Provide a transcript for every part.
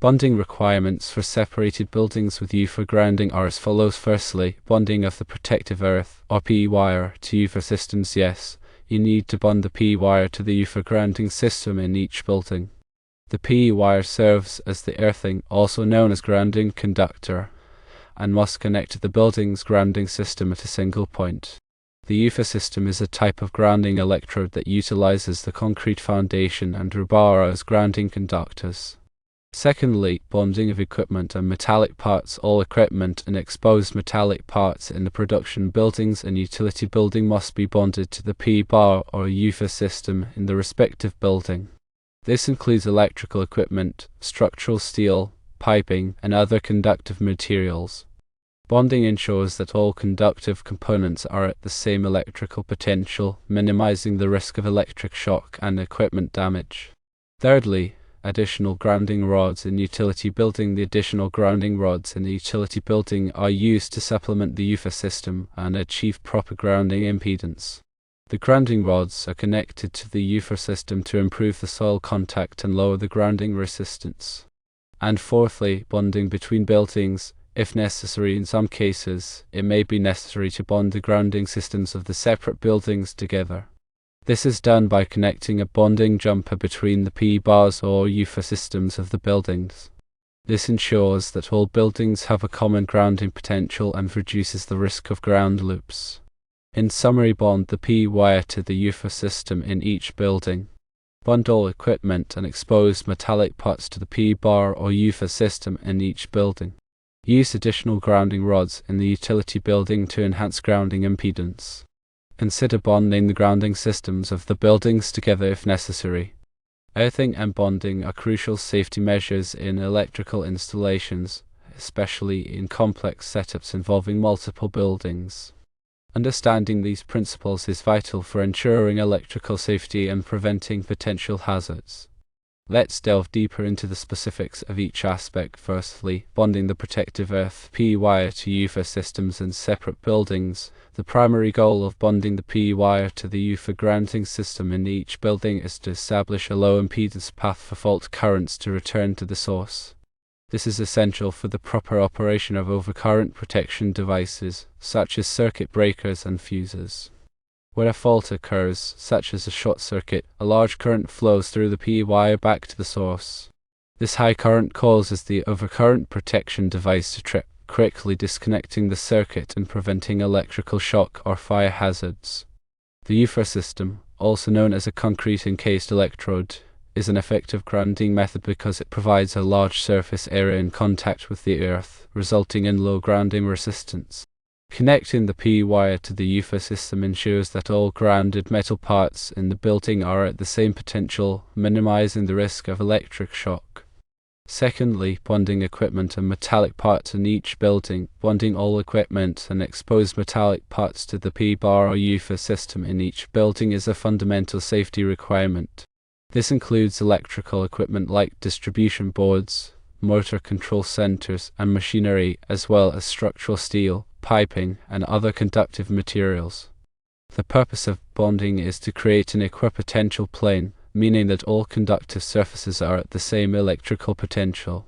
Bonding requirements for separated buildings with Ufer grounding are as follows. Firstly, bonding of the protective earth or PE wire to Ufer systems. Yes, you need to bond the PE wire to the Ufer grounding system in each building. The PE wire serves as the earthing, also known as grounding conductor, and must connect to the building's grounding system at a single point. The Ufer system is a type of grounding electrode that utilizes the concrete foundation and rebar as grounding conductors. Secondly, bonding of equipment and metallic parts. All equipment and exposed metallic parts in the production buildings and utility building must be bonded to the PE bar or Ufer system in the respective building. This includes electrical equipment, structural steel, piping, and other conductive materials. Bonding ensures that all conductive components are at the same electrical potential, minimizing the risk of electric shock and equipment damage. Thirdly, additional grounding rods in utility building. The additional grounding rods in the utility building are used to supplement the Ufer system and achieve proper grounding impedance. The grounding rods are connected to the Ufer system to improve the soil contact and lower the grounding resistance. And fourthly, bonding between buildings. If necessary, in some cases, it may be necessary to bond the grounding systems of the separate buildings together. This is done by connecting a bonding jumper between the PE bars or Ufer systems of the buildings. This ensures that all buildings have a common grounding potential and reduces the risk of ground loops. In summary, bond the PE wire to the Ufer system in each building. Bond all equipment and exposed metallic parts to the PE bar or Ufer system in each building. Use additional grounding rods in the utility building to enhance grounding impedance. Consider bonding the grounding systems of the buildings together if necessary. Earthing and bonding are crucial safety measures in electrical installations, especially in complex setups involving multiple buildings. Understanding these principles is vital for ensuring electrical safety and preventing potential hazards. Let's delve deeper into the specifics of each aspect. Firstly, bonding the protective earth PE wire to Ufer systems in separate buildings. The primary goal of bonding the PE wire to the Ufer grounding system in each building is to establish a low impedance path for fault currents to return to the source. This is essential for the proper operation of overcurrent protection devices, such as circuit breakers and fuses. Where a fault occurs, such as a short circuit, a large current flows through the PE wire back to the source. This high current causes the overcurrent protection device to trip, quickly disconnecting the circuit and preventing electrical shock or fire hazards. The Ufer system, also known as a concrete encased electrode, is an effective grounding method because it provides a large surface area in contact with the earth, resulting in low grounding resistance. Connecting the PE wire to the Ufer system ensures that all grounded metal parts in the building are at the same potential, minimizing the risk of electric shock. Secondly, bonding equipment and metallic parts in each building. Bonding all equipment and exposed metallic parts to the PE bar or Ufer system in each building is a fundamental safety requirement. This includes electrical equipment like distribution boards, motor control centers, and machinery, as well as structural steel, piping, and other conductive materials. The purpose of bonding is to create an equipotential plane, meaning that all conductive surfaces are at the same electrical potential.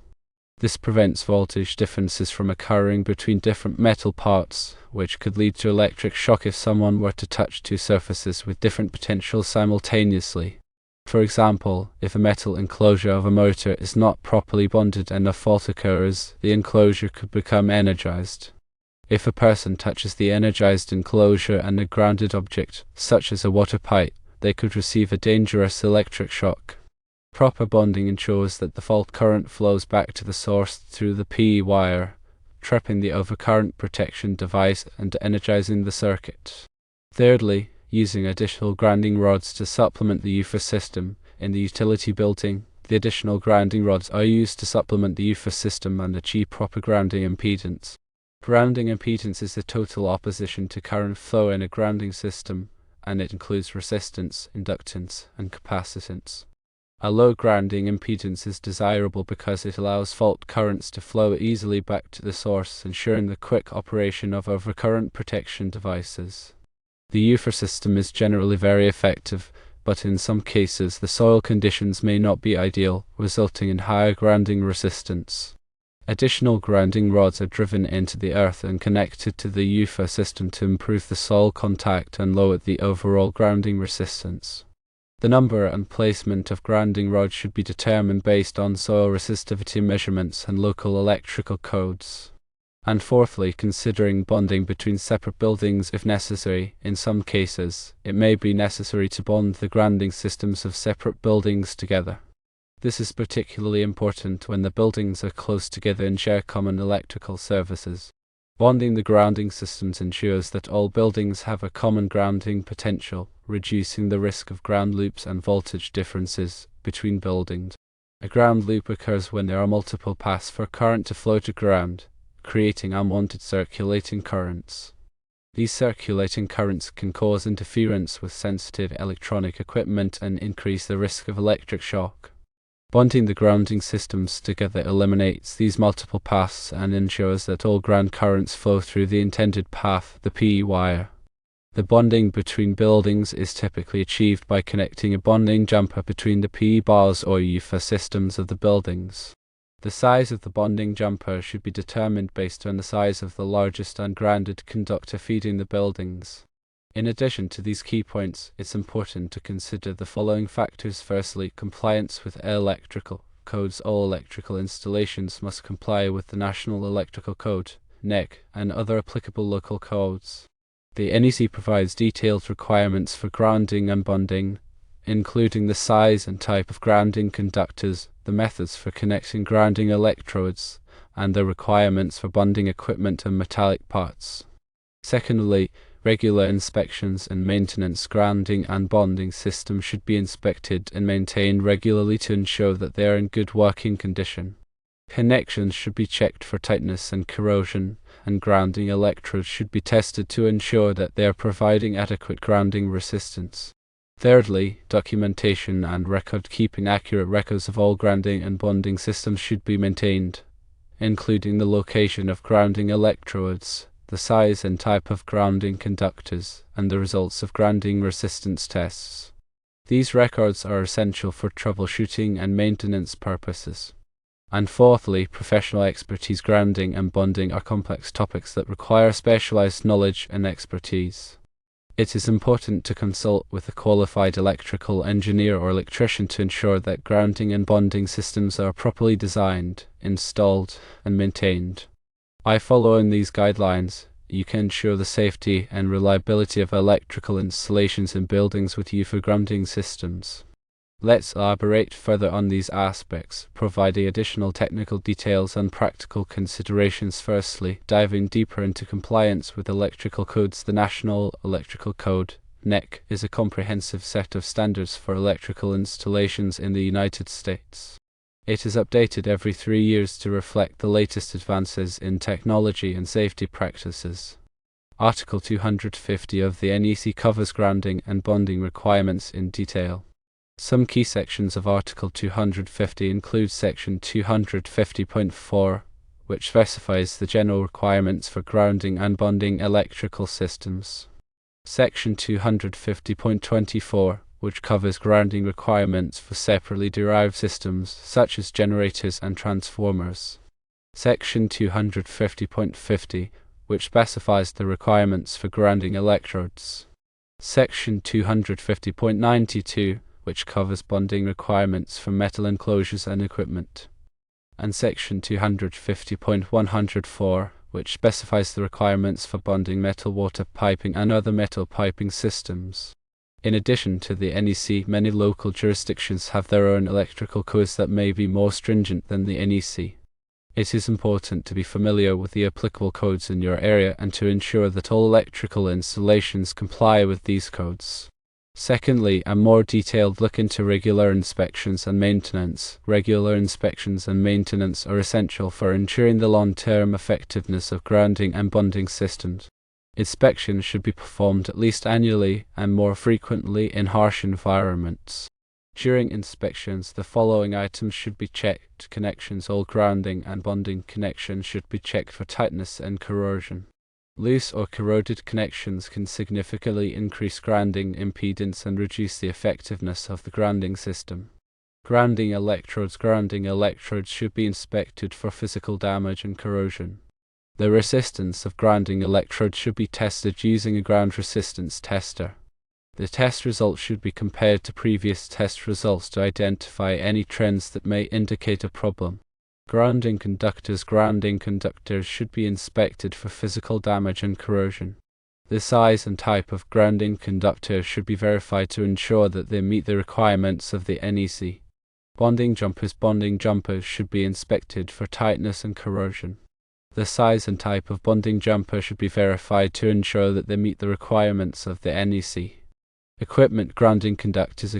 This prevents voltage differences from occurring between different metal parts, which could lead to electric shock if someone were to touch two surfaces with different potentials simultaneously. For example, if a metal enclosure of a motor is not properly bonded and a fault occurs, the enclosure could become energized. If a person touches the energized enclosure and a grounded object, such as a water pipe, they could receive a dangerous electric shock. Proper bonding ensures that the fault current flows back to the source through the PE wire, tripping the overcurrent protection device and energizing the circuit. Thirdly, using additional grounding rods to supplement the Ufer system in the utility building. The additional grounding rods are used to supplement the Ufer system and achieve proper grounding impedance. Grounding impedance is the total opposition to current flow in a grounding system, and it includes resistance, inductance, and capacitance. A low grounding impedance is desirable because it allows fault currents to flow easily back to the source, ensuring the quick operation of overcurrent protection devices. The Ufer system is generally very effective, but in some cases the soil conditions may not be ideal, resulting in higher grounding resistance. Additional grounding rods are driven into the earth and connected to the Ufer system to improve the soil contact and lower the overall grounding resistance. The number and placement of grounding rods should be determined based on soil resistivity measurements and local electrical codes. And fourthly, considering bonding between separate buildings if necessary. In some cases, it may be necessary to bond the grounding systems of separate buildings together. This is particularly important when the buildings are close together and share common electrical services. Bonding the grounding systems ensures that all buildings have a common grounding potential, reducing the risk of ground loops and voltage differences between buildings. A ground loop occurs when there are multiple paths for current to flow to ground, creating unwanted circulating currents. These circulating currents can cause interference with sensitive electronic equipment and increase the risk of electric shock. Bonding the grounding systems together eliminates these multiple paths and ensures that all ground currents flow through the intended path, the P wire. The bonding between buildings is typically achieved by connecting a bonding jumper between the P bars or Ufer systems of the buildings. The size of the bonding jumper should be determined based on the size of the largest ungrounded conductor feeding the buildings. In addition to these key points, it's important to consider the following factors. Firstly, compliance with electrical codes. All electrical installations must comply with the National Electrical Code, NEC, and other applicable local codes. The NEC provides detailed requirements for grounding and bonding, including the size and type of grounding conductors, the methods for connecting grounding electrodes, and the requirements for bonding equipment and metallic parts. Secondly, regular inspections and maintenance. Grounding and bonding systems should be inspected and maintained regularly to ensure that they are in good working condition. Connections should be checked for tightness and corrosion, and grounding electrodes should be tested to ensure that they are providing adequate grounding resistance. Thirdly, documentation and record keeping. Accurate records of all grounding and bonding systems should be maintained, including the location of grounding electrodes, the size and type of grounding conductors, and the results of grounding resistance tests. These records are essential for troubleshooting and maintenance purposes. And fourthly, professional expertise. Grounding and bonding are complex topics that require specialized knowledge and expertise. It is important to consult with a qualified electrical engineer or electrician to ensure that grounding and bonding systems are properly designed, installed, and maintained. By following these guidelines, you can ensure the safety and reliability of electrical installations in buildings with Ufer grounding systems. Let's elaborate further on these aspects, providing additional technical details and practical considerations. Firstly, diving deeper into compliance with electrical codes. The National Electrical Code, NEC, is a comprehensive set of standards for electrical installations in the United States. It is updated every 3 years to reflect the latest advances in technology and safety practices. Article 250 of the NEC covers grounding and bonding requirements in detail. Some key sections of Article 250 include Section 250.4, which specifies the general requirements for grounding and bonding electrical systems. Section 250.24, which covers grounding requirements for separately derived systems, such as generators and transformers. Section 250.50, which specifies the requirements for grounding electrodes. Section 250.92, which covers bonding requirements for metal enclosures and equipment. And Section 250.104, which specifies the requirements for bonding metal water piping and other metal piping systems. In addition to the NEC, many local jurisdictions have their own electrical codes that may be more stringent than the NEC. It is important to be familiar with the applicable codes in your area and to ensure that all electrical installations comply with these codes. Secondly, a more detailed look into regular inspections and maintenance. Regular inspections and maintenance are essential for ensuring the long-term effectiveness of grounding and bonding systems. Inspections should be performed at least annually and more frequently in harsh environments. During inspections, the following items should be checked. Connections. All grounding and bonding connections should be checked for tightness and corrosion. Loose or corroded connections can significantly increase grounding impedance and reduce the effectiveness of the grounding system. Grounding electrodes should be inspected for physical damage and corrosion. The resistance of grounding electrodes should be tested using a ground resistance tester. The test results should be compared to previous test results to identify any trends that may indicate a problem. Grounding conductors should be inspected for physical damage and corrosion. The size and type of grounding conductors should be verified to ensure that they meet the requirements of the NEC. Bonding jumpers should be inspected for tightness and corrosion. The size and type of bonding jumper should be verified to ensure that they meet the requirements of the NEC. Equipment grounding conductors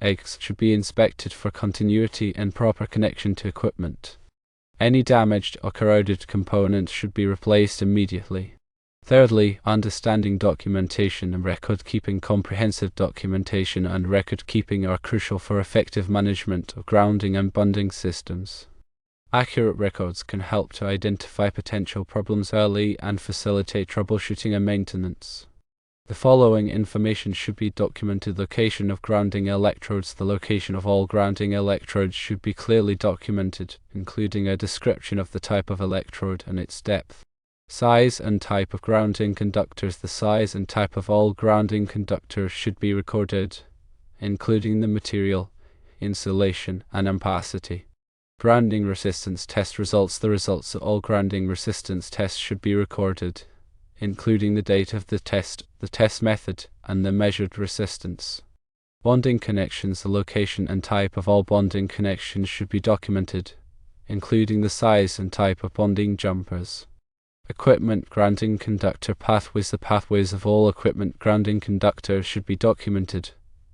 eggs should be inspected for continuity and proper connection to equipment. Any damaged or corroded components should be replaced immediately. Thirdly, understanding documentation and record keeping. Comprehensive documentation and record keeping are crucial for effective management of grounding and bonding systems. Accurate records can help to identify potential problems early and facilitate troubleshooting and maintenance. The following information should be documented: location of grounding electrodes. The location of all grounding electrodes should be clearly documented, including a description of the type of electrode and its depth. Size and type of grounding conductors. The size and type of all grounding conductors should be recorded, including the material, insulation, and ampacity. Grounding resistance test results. The results of all grounding resistance tests should be recorded, including the date of the test method, and the measured resistance. Bonding connections. The location and type of all bonding connections should be documented, including the size and type of bonding jumpers. Equipment grounding conductor pathways. The pathways of all equipment grounding conductors should be documented,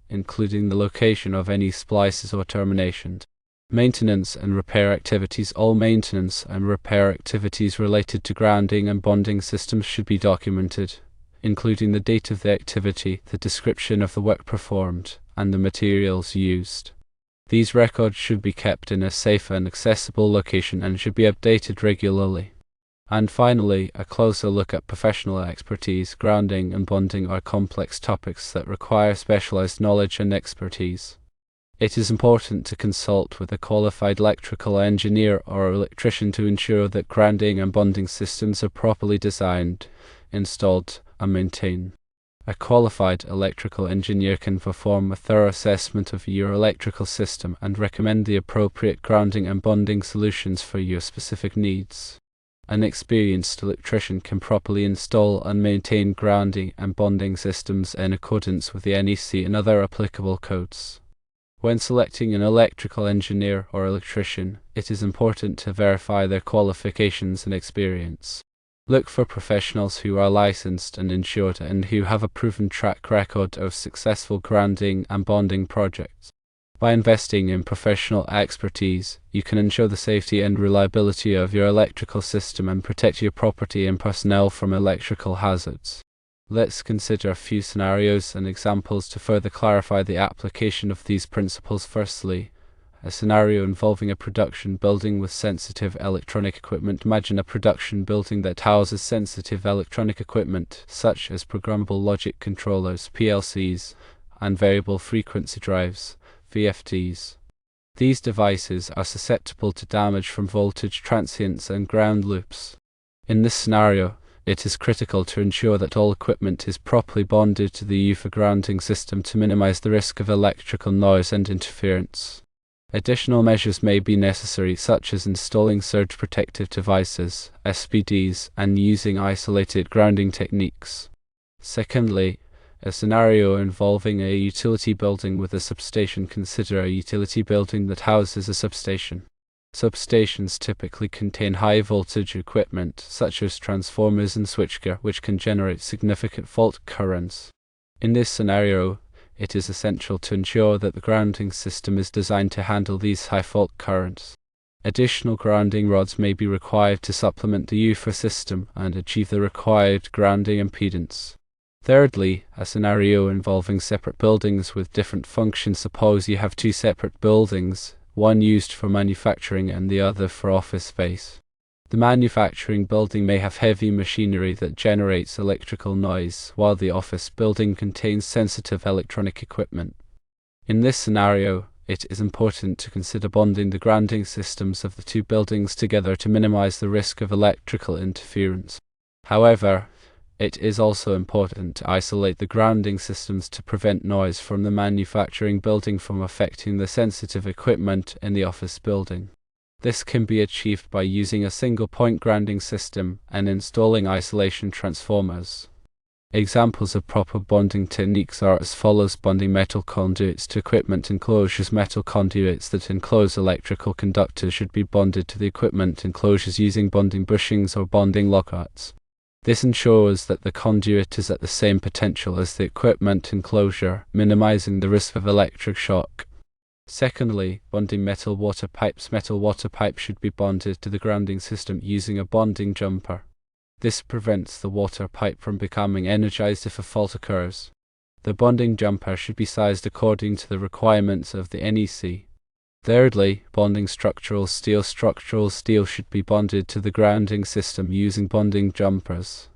including the location of any splices or terminations. Maintenance and repair activities. All maintenance and repair activities related to grounding and bonding systems should be documented, including the date of the activity, the description of the work performed, and the materials used. These records should be kept in a safe and accessible location and should be updated regularly. And finally, a closer look at professional expertise. Grounding and bonding are complex topics that require specialized knowledge and expertise. It is important to consult with a qualified electrical engineer or electrician to ensure that grounding and bonding systems are properly designed, installed, and maintained. A qualified electrical engineer can perform a thorough assessment of your electrical system and recommend the appropriate grounding and bonding solutions for your specific needs. An experienced electrician can properly install and maintain grounding and bonding systems in accordance with the NEC and other applicable codes. When selecting an electrical engineer or electrician, it is important to verify their qualifications and experience. Look for professionals who are licensed and insured and who have a proven track record of successful grounding and bonding projects. By investing in professional expertise, you can ensure the safety and reliability of your electrical system and protect your property and personnel from electrical hazards. Let's consider a few scenarios and examples to further clarify the application of these principles. Firstly, a scenario involving a production building with sensitive electronic equipment. Imagine a production building that houses sensitive electronic equipment, such as programmable logic controllers (PLCs) and variable frequency drives (VFDs). These devices are susceptible to damage from voltage transients and ground loops. In this scenario, it is critical to ensure that all equipment is properly bonded to the Ufer grounding system to minimize the risk of electrical noise and interference. Additional measures may be necessary, such as installing surge protective devices, SPDs, and using isolated grounding techniques. Secondly, a scenario involving a utility building with a substation. Consider a utility building that houses a substation. Substations typically contain high voltage equipment, such as transformers and switchgear, which can generate significant fault currents. In this scenario, it is essential to ensure that the grounding system is designed to handle these high fault currents. Additional grounding rods may be required to supplement the Ufer system and achieve the required grounding impedance. Thirdly, a scenario involving separate buildings with different functions. Suppose you have two separate buildings, one used for manufacturing and the other for office space. The manufacturing building may have heavy machinery that generates electrical noise, while the office building contains sensitive electronic equipment. In this scenario, it is important to consider bonding the grounding systems of the two buildings together to minimize the risk of electrical interference. However, it is also important to isolate the grounding systems to prevent noise from the manufacturing building from affecting the sensitive equipment in the office building. This can be achieved by using a single-point grounding system and installing isolation transformers. Examples of proper bonding techniques are as follows: bonding metal conduits to equipment enclosures. Metal conduits that enclose electrical conductors should be bonded to the equipment enclosures using bonding bushings or bonding lockouts. This ensures that the conduit is at the same potential as the equipment enclosure, minimizing the risk of electric shock. Secondly, bonding metal water pipes. Metal water pipes should be bonded to the grounding system using a bonding jumper. This prevents the water pipe from becoming energized if a fault occurs. The bonding jumper should be sized according to the requirements of the NEC. Thirdly, bonding structural steel. Structural steel should be bonded to the grounding system using bonding jumpers.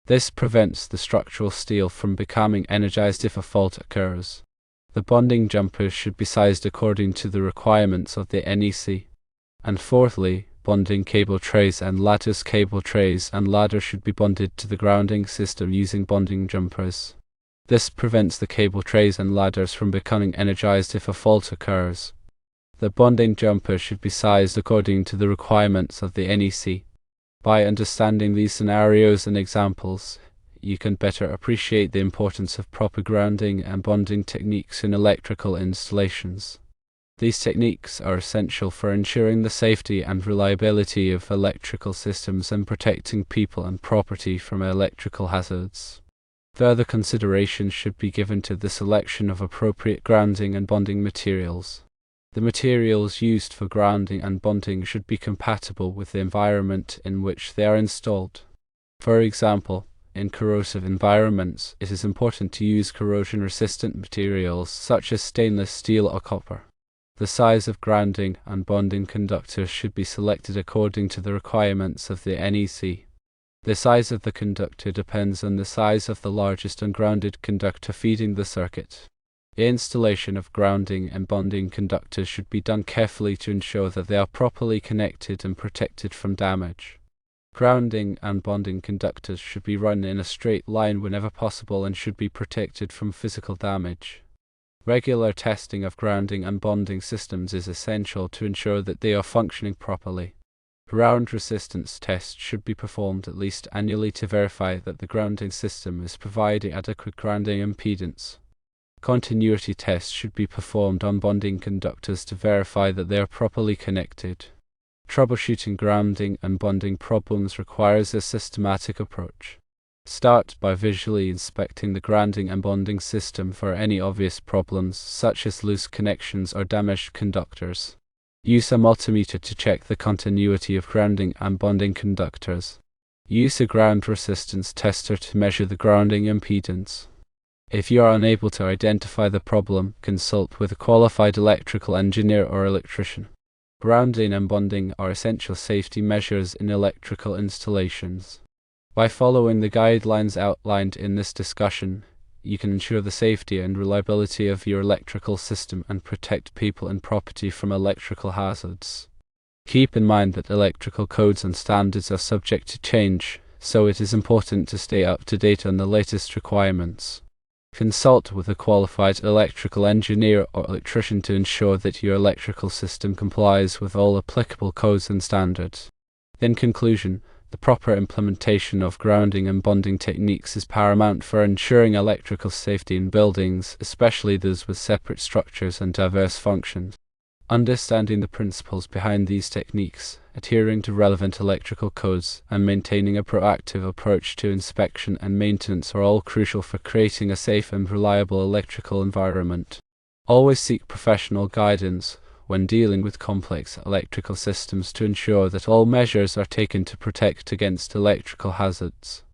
This prevents the structural steel from becoming energized if a fault occurs. The bonding jumpers should be sized according to the requirements of the NEC. And fourthly, bonding cable trays and ladders. Cable trays and ladders should be bonded to the grounding system using bonding jumpers. This prevents the cable trays and ladders from becoming energized if a fault occurs. The bonding jumpers should be sized according to the requirements of the NEC. By understanding these scenarios and examples, you can better appreciate the importance of proper grounding and bonding techniques in electrical installations. These techniques are essential for ensuring the safety and reliability of electrical systems and protecting people and property from electrical hazards. Further consideration should be given to the selection of appropriate grounding and bonding materials. The materials used for grounding and bonding should be compatible with the environment in which they are installed. For example, in corrosive environments, it is important to use corrosion-resistant materials such as stainless steel or copper. The size of grounding and bonding conductors should be selected according to the requirements of the NEC. The size of the conductor depends on the size of the largest ungrounded conductor feeding the circuit. The installation of grounding and bonding conductors should be done carefully to ensure that they are properly connected and protected from damage. Grounding and bonding conductors should be run in a straight line whenever possible and should be protected from physical damage. Regular testing of grounding and bonding systems is essential to ensure that they are functioning properly. Ground resistance tests should be performed at least annually to verify that the grounding system is providing adequate grounding impedance. Continuity tests should be performed on bonding conductors to verify that they are properly connected. Troubleshooting grounding and bonding problems requires a systematic approach. Start by visually inspecting the grounding and bonding system for any obvious problems, such as loose connections or damaged conductors. Use a multimeter to check the continuity of grounding and bonding conductors. Use a ground resistance tester to measure the grounding impedance. If you are unable to identify the problem, consult with a qualified electrical engineer or electrician. Grounding and bonding are essential safety measures in electrical installations. By following the guidelines outlined in this discussion, you can ensure the safety and reliability of your electrical system and protect people and property from electrical hazards. Keep in mind that electrical codes and standards are subject to change, so it is important to stay up to date on the latest requirements. Consult with a qualified electrical engineer or electrician to ensure that your electrical system complies with all applicable codes and standards. In conclusion, the proper implementation of grounding and bonding techniques is paramount for ensuring electrical safety in buildings, especially those with separate structures and diverse functions. Understanding the principles behind these techniques, adhering to relevant electrical codes, and maintaining a proactive approach to inspection and maintenance are all crucial for creating a safe and reliable electrical environment. Always seek professional guidance when dealing with complex electrical systems to ensure that all measures are taken to protect against electrical hazards.